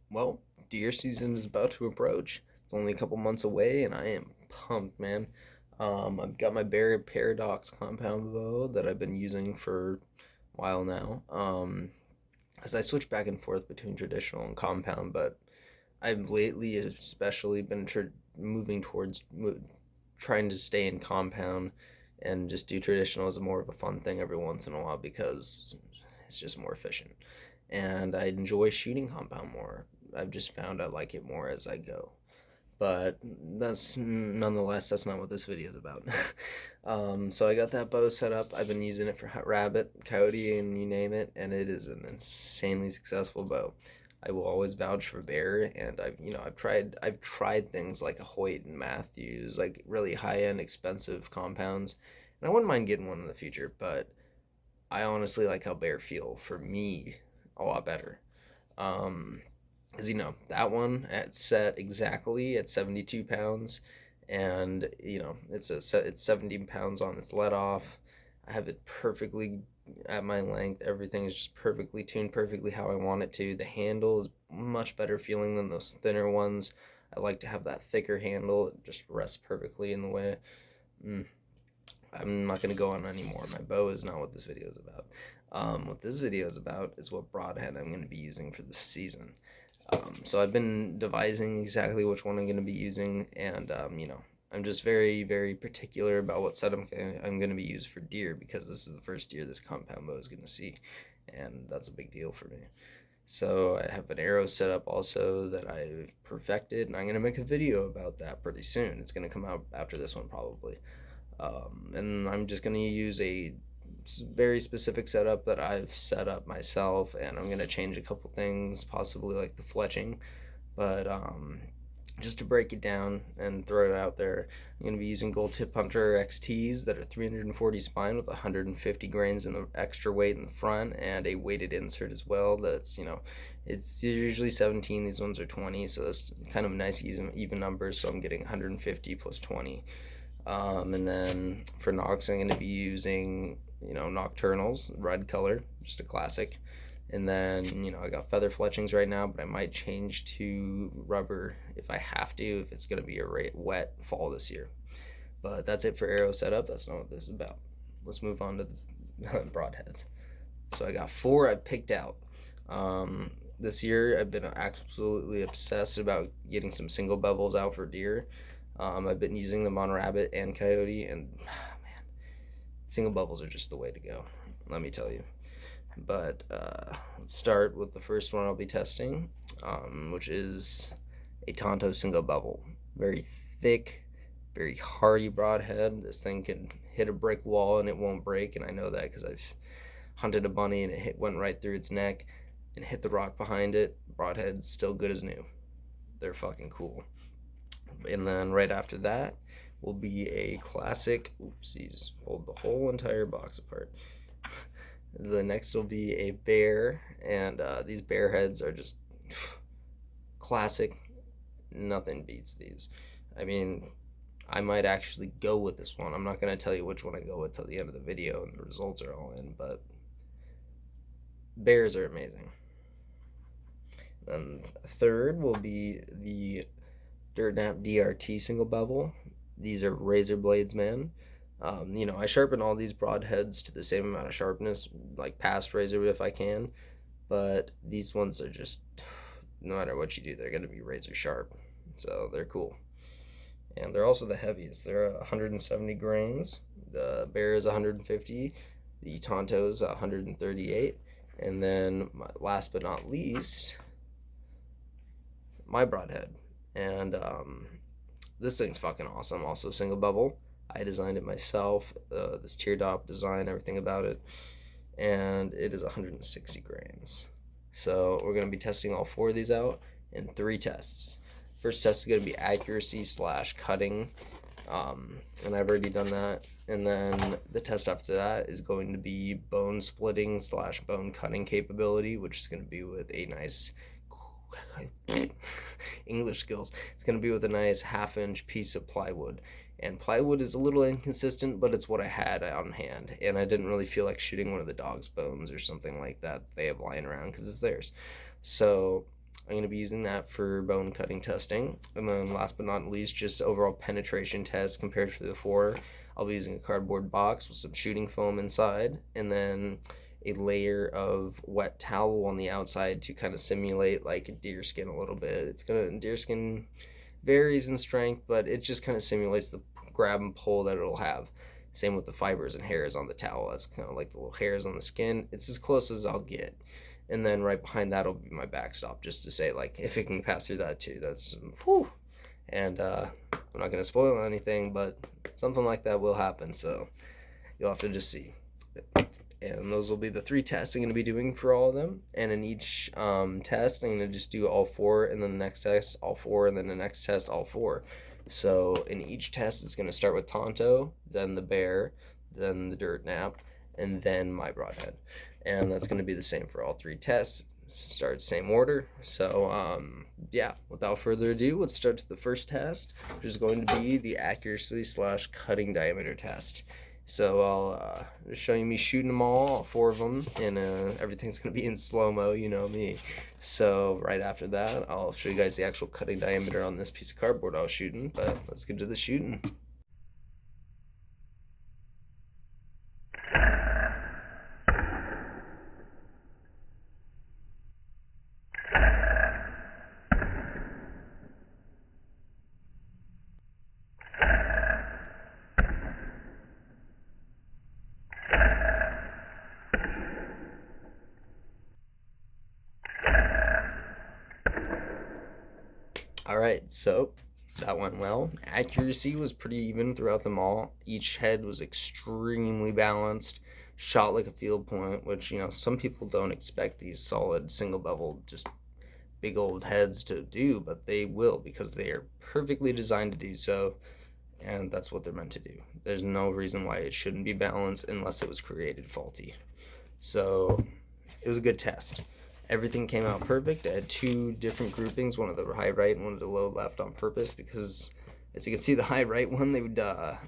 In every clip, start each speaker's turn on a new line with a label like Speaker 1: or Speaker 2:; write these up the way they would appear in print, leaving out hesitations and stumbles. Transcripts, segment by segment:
Speaker 1: Well, deer season is about to approach. It's only a couple months away, and I am pumped, man. I've got my Bear Paradox compound bow that I've been using for a while now. As I switch back and forth between traditional and compound, but I've lately especially been moving towards trying to stay in compound and just do traditional as more of a fun thing every once in a while because it's just more efficient. And I enjoy shooting compound more. I've just found I like it more as I go. But that's not what this video is about. So I got that bow set up. I've been using it for rabbit, coyote, and you name it, and it is an insanely successful bow. I will always vouch for bear, and I've tried things like a Hoyt and Matthews, like really high end, expensive compounds, and I wouldn't mind getting one in the future. But I honestly like how bear feel for me a lot better. Um, as that one at set exactly at 72 pounds, and it's 17 pounds on its let off. I have it perfectly at my length. Everything is just perfectly tuned, perfectly how I want it to. The handle is much better feeling than those thinner ones. I like to have that thicker handle. It just rests perfectly in the way. Mm. I'm not going to go on anymore. My bow is not what this video is about. What this video is about is what broadhead I'm going to be using for this season. So I've been devising exactly which one I'm going to be using, and I'm just very, very particular about what set I'm going to be used for deer because this is the first deer this compound bow is going to see, and that's a big deal for me. So I have an arrow set up also that I've perfected, and I'm going to make a video about that pretty soon. It's going to come out after this one probably. And I'm just going to use a very specific setup that I've set up myself, and I'm going to change a couple things, possibly like the fletching. But just to break it down and throw it out there, I'm going to be using Gold Tip Hunter XTs that are 340 spine with 150 grains in the extra weight in the front and a weighted insert as well. It's usually 17, these ones are 20, so that's kind of a nice even number, so I'm getting 150 plus 20. And then for Nox, I'm going to be using, Nocturnals, red color, just a classic. And then, I got feather fletchings right now, but I might change to rubber if I have to, if it's going to be a wet fall this year. But that's it for arrow setup. That's not what this is about. Let's move on to the broadheads. So I got four I picked out. This year, I've been absolutely obsessed about getting some single bevels out for deer. I've been using them on rabbit and coyote, and man, single bevels are just the way to go. Let me tell you. But let's start with the first one I'll be testing, which is a tonto single bevel. Very thick, very hardy broadhead. This thing can hit a brick wall and it won't break, and I know that because I've hunted a bunny and it went right through its neck and hit the rock behind it. Broadhead's still good as new. They're fucking cool. And then right after that will be a classic. Oopsies, pulled the whole entire box apart. The next will be a bear, and these bear heads are just classic. Nothing beats these. I mean, I might actually go with this one. I'm not going to tell you which one I go with till the end of the video and the results are all in, but bears are amazing. And third will be the dirtnap DRT single bevel. These are razor blades, man. I sharpen all these broadheads to the same amount of sharpness, like past razor if I can, but these ones are just, no matter what you do, they're going to be razor sharp. So they're cool. And they're also the heaviest. They're 170 grains. The bear is 150. The tonto is 138. And then, last but not least, my broadhead. And this thing's fucking awesome. Also single bevel. I designed it myself. This teardrop design, everything about it, and it is 160 grains. So we're gonna be testing all four of these out in 3 tests. First test is gonna be accuracy slash cutting, and I've already done that. And then the test after that is going to be bone splitting slash bone cutting capability, which is gonna be with a nice English skills. It's going to be with a nice half-inch piece of plywood. And plywood is a little inconsistent, but it's what I had on hand. And I didn't really feel like shooting one of the dog's bones or something like that they have lying around because it's theirs. So I'm going to be using that for bone cutting testing. And then last but not least, just overall penetration test compared to the before. I'll be using a cardboard box with some shooting foam inside, and then a layer of wet towel on the outside to kind of simulate like a deer skin a little bit. Deer skin varies in strength, but it just kind of simulates the grab and pull that it'll have. Same with the fibers and hairs on the towel. That's kind of like the little hairs on the skin. It's as close as I'll get. And then right behind that will be my backstop, just to say like if it can pass through that too. That's whew. And I'm not gonna spoil anything, but something like that will happen. So you'll have to just see. And those will be the 3 tests I'm going to be doing for all of them. And in each test, I'm going to just do all 4, and then the next test, all 4, and then the next test, all 4. So in each test, it's going to start with tonto, then the bear, then the dirtnap, and then my broadhead. And that's going to be the same for all 3 tests. Start same order. So yeah, without further ado, let's start with the first test, which is going to be the accuracy / cutting diameter test. So I'll just show you me shooting them all 4 of them, and everything's going to be in slow-mo, you know me. So right after that, I'll show you guys the actual cutting diameter on this piece of cardboard I was shooting, but let's get to the shooting. All right, so that went well. Accuracy was pretty even throughout them all. Each head was extremely balanced, shot like a field point, which, you know, some people don't expect these solid single bevel, just big old heads to do, but they will because they are perfectly designed to do so, and that's what they're meant to do. There's no reason why it shouldn't be balanced unless it was created faulty. So it was a good test. Everything came out perfect. I had 2 different groupings, one of the high right and one of the low left on purpose, because as you can see, the high right one, they would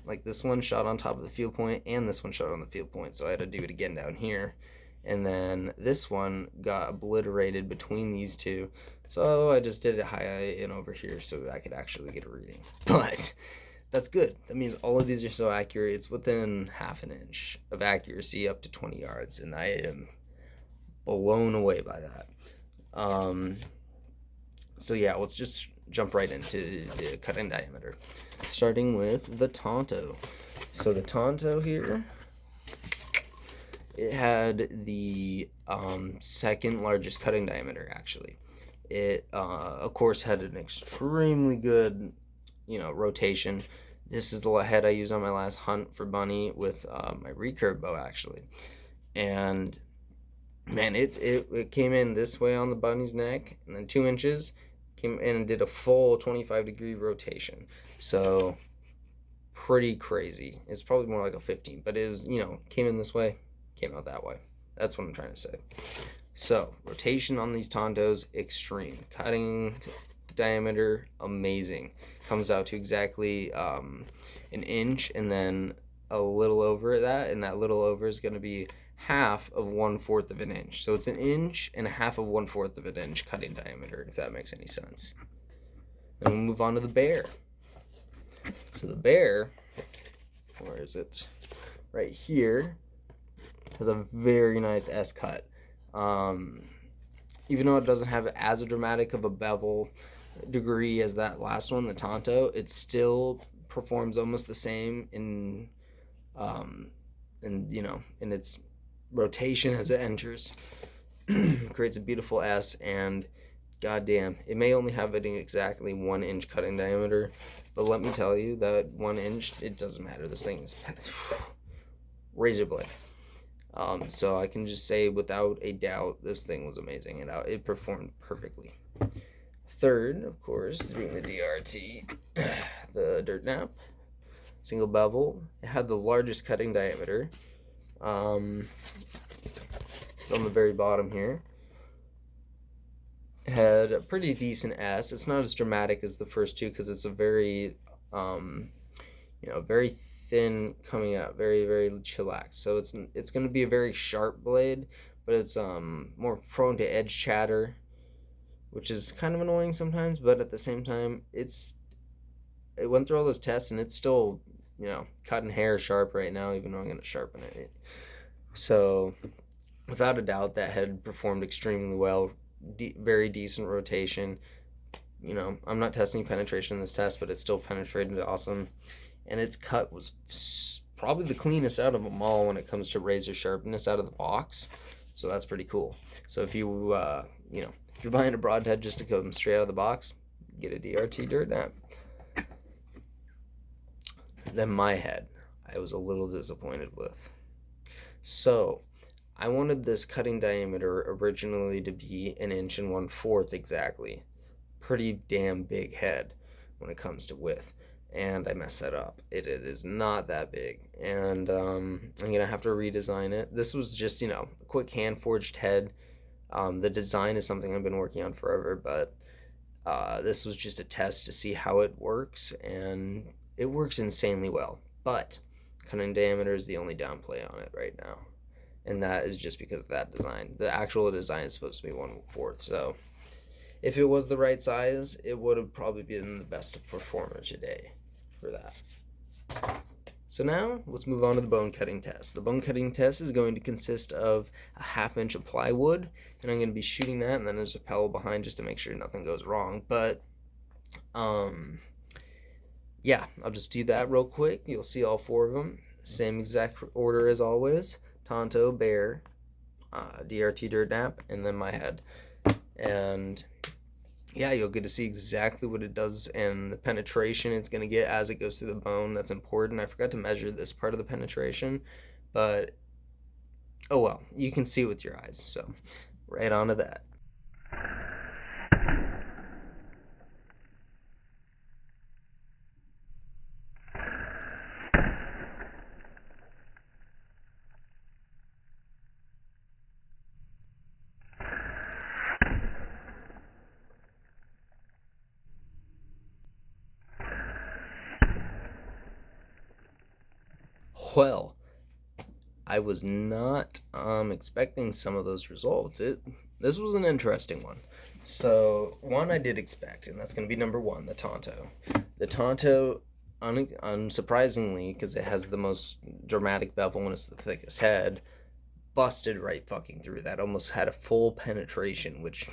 Speaker 1: like this one shot on top of the field point and this one shot on the field point, so I had to do it again down here. And then this one got obliterated between these 2, so I just did it high and over here so I could actually get a reading. But that's good. That means all of these are so accurate. It's within half an inch of accuracy up to 20 yards, and I am blown away by that. So yeah, let's just jump right into the cutting diameter, starting with the tonto. So the tonto here, it had the second largest cutting diameter actually. It of course had an extremely good, you know, rotation. This is the head I used on my last hunt for bunny with my recurve bow actually, and man, it came in this way on the bunny's neck, and then 2 inches, came in and did a full 25-degree rotation. So pretty crazy. It's probably more like a 15, but it was, you know, came in this way, came out that way. That's what I'm trying to say. So rotation on these tontos, extreme. Cutting diameter, amazing. Comes out to exactly an inch, and then a little over that, and that little over is going to be half of 1/4 of an inch. So it's an inch and a half of 1/4 of an inch cutting diameter, if that makes any sense. Then we'll move on to the bear. So the bear, where is it? Right here, has a very nice S cut. Even though it doesn't have as dramatic of a bevel degree as that last one, the tonto, it still performs almost the same in you know, in its rotation as it enters. Creates a beautiful S, and goddamn, it may only have it in exactly 1 inch cutting diameter, but let me tell you that 1 inch, it doesn't matter. This thing is razor blade. So I can just say without a doubt, this thing was amazing, and it performed perfectly. Third, of course, being the DRT, the dirtnap, single bevel. It had the largest cutting diameter. It's on the very bottom here. It had a pretty decent S. It's not as dramatic as the first 2 because it's a very, you know, very thin coming out, very, very chillax. So it's going to be a very sharp blade, but it's more prone to edge chatter. which is kind of annoying sometimes, but at the same time, it went through all those tests and it's still, cutting hair sharp right now, even though I'm going to sharpen it. So, without a doubt, that head performed extremely well. Very decent rotation. I'm not testing penetration in this test, but it still penetrated awesome. And its cut was probably the cleanest out of them all when it comes to razor sharpness out of the box. So that's pretty cool. So if if you're buying a broadhead just to come straight out of the box, get a DRT dirtnap. Then my head, I was a little disappointed with. So I wanted this cutting diameter originally to be 1 1/4 inches exactly. Pretty damn big head when it comes to width. And I messed that up. It is not that big. And I'm going to have to redesign it. This was just, a quick hand forged head. The design is something I've been working on forever, but this was just a test to see how it works. And it works insanely well. But cutting diameter is the only downplay on it right now. And that is just because of that design. The actual design is supposed to be 1/4. So if it was the right size, it would have probably been the best performer today for that. So now let's move on to the bone cutting test. The bone cutting test is going to consist of a 1/2 inch of plywood, and I'm going to be shooting that, and then there's a pebble behind just to make sure nothing goes wrong. But yeah, I'll just do that real quick. You'll see all 4 of them, same exact order as always: tonto, bear, DRT dirtnap, and then my head. And yeah, you'll get to see exactly what it does and the penetration it's going to get as it goes through the bone. That's important. I forgot to measure this part of the penetration, but oh well, you can see it with your eyes. So right on to that. Well, I was not expecting some of those results. This was an interesting one. So one I did expect, and that's going to be number one, the tonto. The tonto, unsurprisingly, because it has the most dramatic bevel and it's the thickest head, busted right fucking through that. Almost had a full penetration, which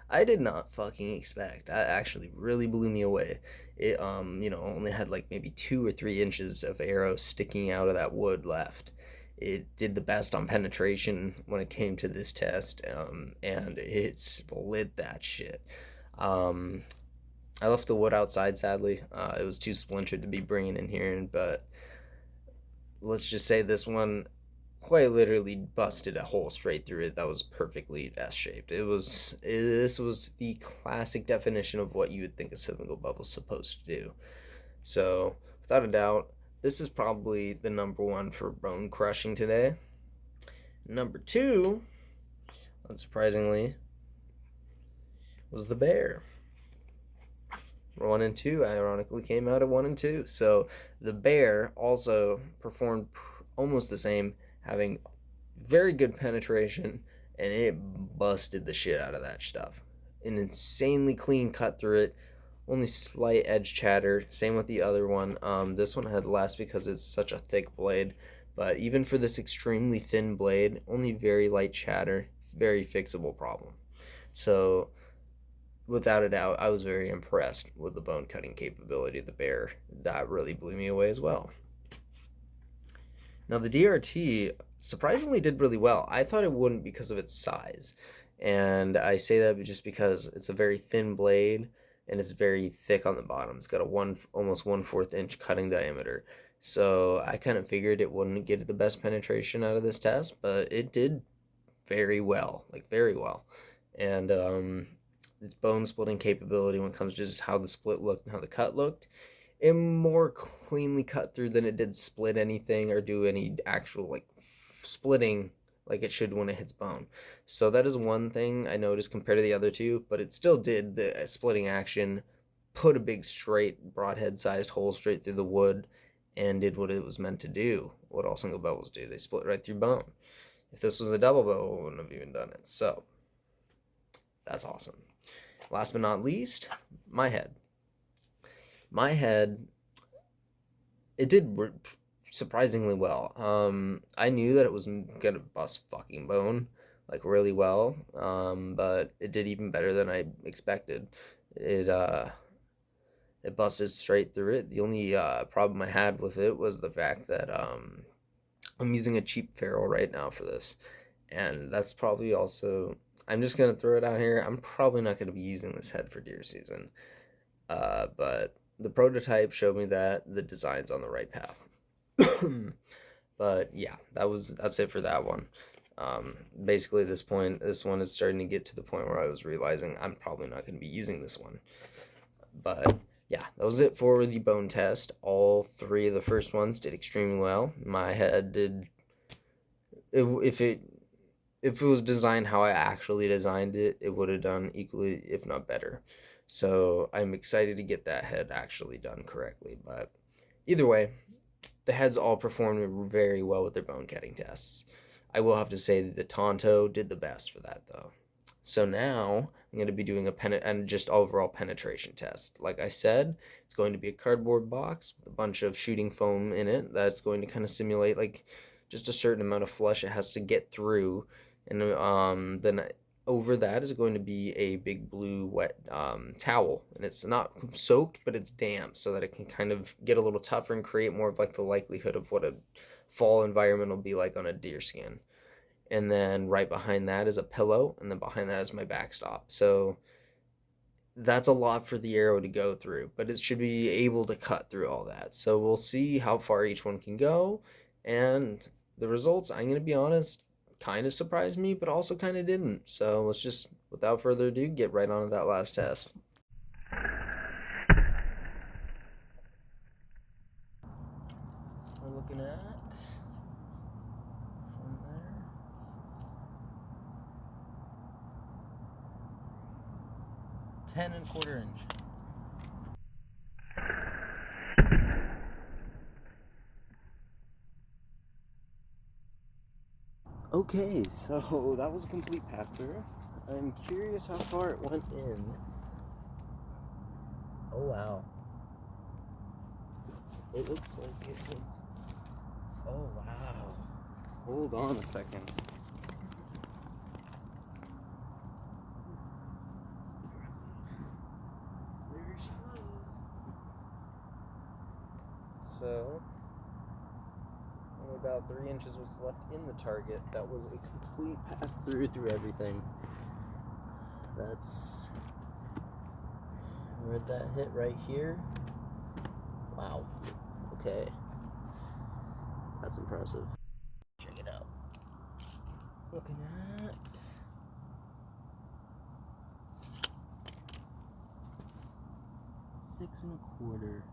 Speaker 1: I did not fucking expect. That actually really blew me away. It only had like maybe 2 or 3 inches of arrow sticking out of that wood left. It did the best on penetration when it came to this test, and it split that shit. Um, I left the wood outside, sadly. It was too splintered to be bringing in here, but let's just say this one quite literally busted a hole straight through it that was perfectly S-shaped. This was the classic definition of what you would think a single bevel's supposed to do. So without a doubt, this is probably the number one for bone crushing today. Number two, unsurprisingly, was the bear. 1 and 2 ironically came out at 1 and 2. So the bear also performed almost the same, having very good penetration, and it busted the shit out of that stuff. An insanely clean cut through it, only slight edge chatter. Same with the other one. This one had less because it's such a thick blade, but even for this extremely thin blade, only very light chatter, very fixable problem. So without a doubt, I was very impressed with the bone cutting capability of the bear. That really blew me away as well. Now the DRT surprisingly did really well. I thought it wouldn't because of its size. And I say that just because it's a very thin blade and it's very thick on the bottom. It's got a almost 1/4 inch cutting diameter. So I kind of figured it wouldn't get the best penetration out of this test, but it did very well, like very well. And its bone splitting capability when it comes to just how the split looked and how the cut looked, it more cleanly cut through than it did split anything or do any actual like splitting like it should when it hits bone. So that is one thing I noticed compared to the other two, but it still did the splitting action, put a big straight broadhead sized hole straight through the wood, and did what it was meant to do, what all single bevels do. They split right through bone. If this was a double bevel, it wouldn't have even done it. So that's awesome. last but not least, my head. My head, it did surprisingly well. I knew that it was gonna bust fucking bone like really well, but it did even better than I expected. It uh, it busted straight through it. The only problem I had with it was the fact that I'm using a cheap ferrule right now for this, and that's probably also. I'm just gonna throw it out here. I'm probably not gonna be using this head for deer season, but the prototype showed me that the design's on the right path. But yeah, that's it for that one. Basically, at this point, this one is starting to get to the point where I was realizing I'm probably not going to be using this one. But yeah, that was it for the bone test. All three of the first ones did extremely well. My head did. If it was designed how I actually designed it, it would have done equally, if not better. So I'm excited to get that head actually done correctly. But either way, the heads all performed very well with their bone cutting tests. I will have to say that the tonto did the best for that though. So now I'm going to be doing and just overall penetration test. Like I said, it's going to be a cardboard box with a bunch of shooting foam in it that's going to kind of simulate like just a certain amount of flesh it has to get through, and then over that is going to be a big blue wet towel, and it's not soaked but it's damp so that it can kind of get a little tougher and create more of like the likelihood of what a fall environment will be like on a deer skin. And then right behind that is a pillow, and then behind that is my backstop. So that's a lot for the arrow to go through, but it should be able to cut through all that. So we'll see how far each one can go, and the results, I'm going to be honest, kind of surprised me, but also kind of didn't. So let's just, without further ado, get right on to that last test. We're looking at from there 10 1/4 inch. Okay, so that was a complete path through. I'm curious how far it went in. Oh wow. It looks like it was. Oh wow. Hold on a second. That's impressive. There she goes. So, only about 3 inches was left in the target. That was a complete pass through everything. That's. Where'd that hit? Right here? Wow. Okay. That's impressive. Check it out. Looking at 6 1/4.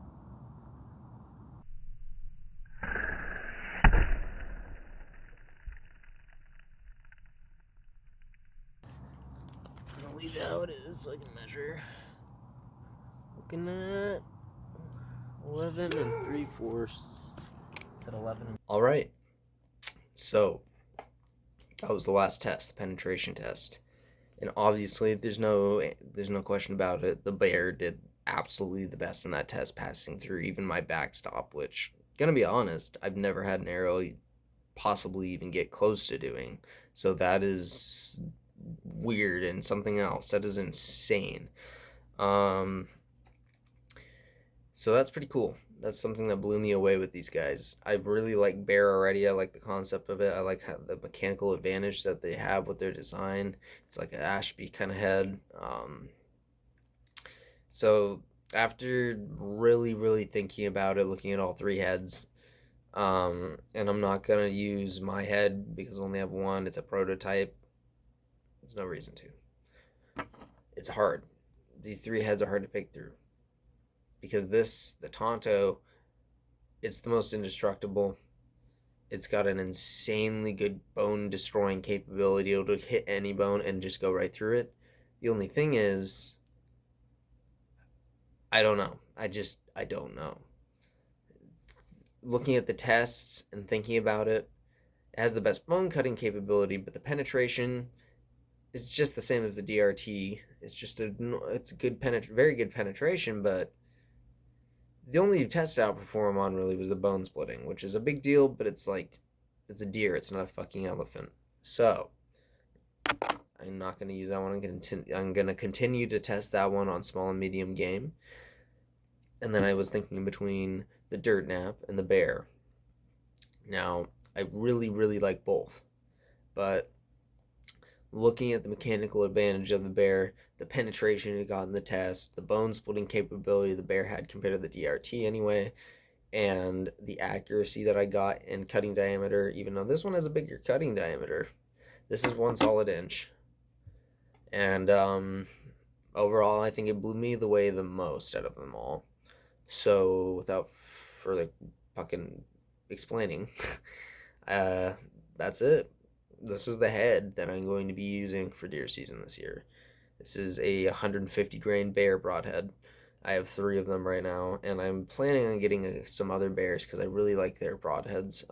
Speaker 1: I'm gonna leave it how it is so I can measure. Looking at 11 3/4. At 11. All right. So that was the last test, the penetration test, and obviously there's no question about it. The bear did absolutely the best in that test, passing through even my backstop, which, gonna be honest, I've never had an arrow possibly even get close to doing. So that is weird and something else. That is insane. So that's pretty cool. That's something that blew me away with these guys. I really like bear already. I like the concept of it. I like the mechanical advantage that they have with their design. It's like an Ashby kind of head. So after really thinking about it, looking at all three heads, and I'm not gonna use my head because I only have one. It's a prototype. There's no reason to. It's hard. These three heads are hard to pick through because the tonto, it's the most indestructible. It's got an insanely good bone destroying capability. It'll hit any bone and just go right through it. The only thing is, I don't know. I don't know. Looking at the tests and thinking about it, it has the best bone cutting capability, but the penetration It's just the same as the DRT. It's a very good penetration, but the only test to outperform on really was the bone splitting, which is a big deal, but it's like it's a deer, it's not a fucking elephant. So I'm not gonna use that one. I'm gonna continue to test that one on small and medium game. And then I was thinking between the dirtnap and the bear. Now I really like both, but looking at the mechanical advantage of the bear, the penetration it got in the test, the bone splitting capability the bear had compared to the DRT anyway, and the accuracy that I got in cutting diameter, even though this one has a bigger cutting diameter. This is 1 solid inch. And overall, I think it blew me the way the most out of them all. So, without further fucking explaining, uh, that's it. This is the head that I'm going to be using for deer season this year. This is a 150 grain bear broadhead. I have 3 of them right now, and I'm planning on getting some other bears because I really like their broadheads.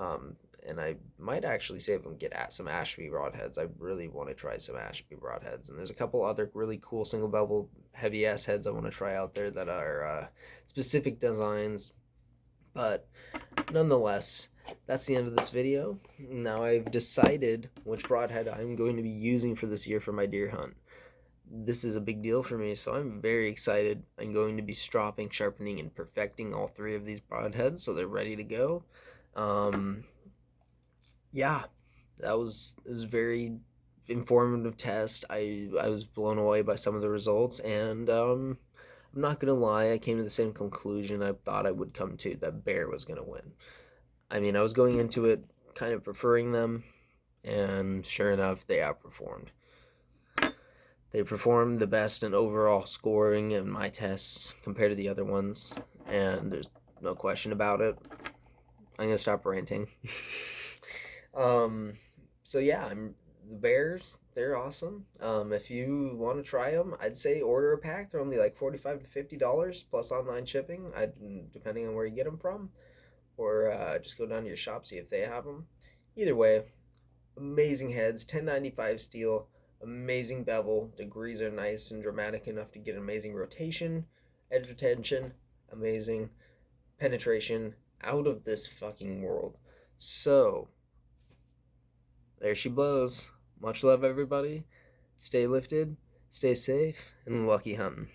Speaker 1: And I might actually save them, get at some Ashby broadheads. I really want to try some Ashby broadheads, and there's a couple other really cool single bevel heavy ass heads I want to try out there that are specific designs. But nonetheless, that's the end of this video. Now I've decided which broadhead I'm going to be using for this year for my deer hunt. This is a big deal for me, so I'm very excited. I'm going to be stropping, sharpening, and perfecting all 3 of these broadheads so they're ready to go. Um, yeah, it was a very informative test. I was blown away by some of the results, and I'm not gonna lie, I came to the same conclusion I thought I would come to, that bear was gonna win. I mean, I was going into it kind of preferring them, and sure enough, they outperformed. They performed the best in overall scoring in my tests compared to the other ones, and there's no question about it. I'm gonna stop ranting. um, so yeah, the Bears. They're awesome. If you want to try them, I'd say order a pack. They're only like $45 to $50 plus online shipping. Depending on where you get them from, or just go down to your shop see if they have them. Either way, amazing heads, 1095 steel, amazing bevel. Degrees are nice and dramatic enough to get amazing rotation, edge retention, amazing penetration, out of this fucking world. So, there she blows. Much love, everybody. Stay lifted, stay safe, and lucky hunting.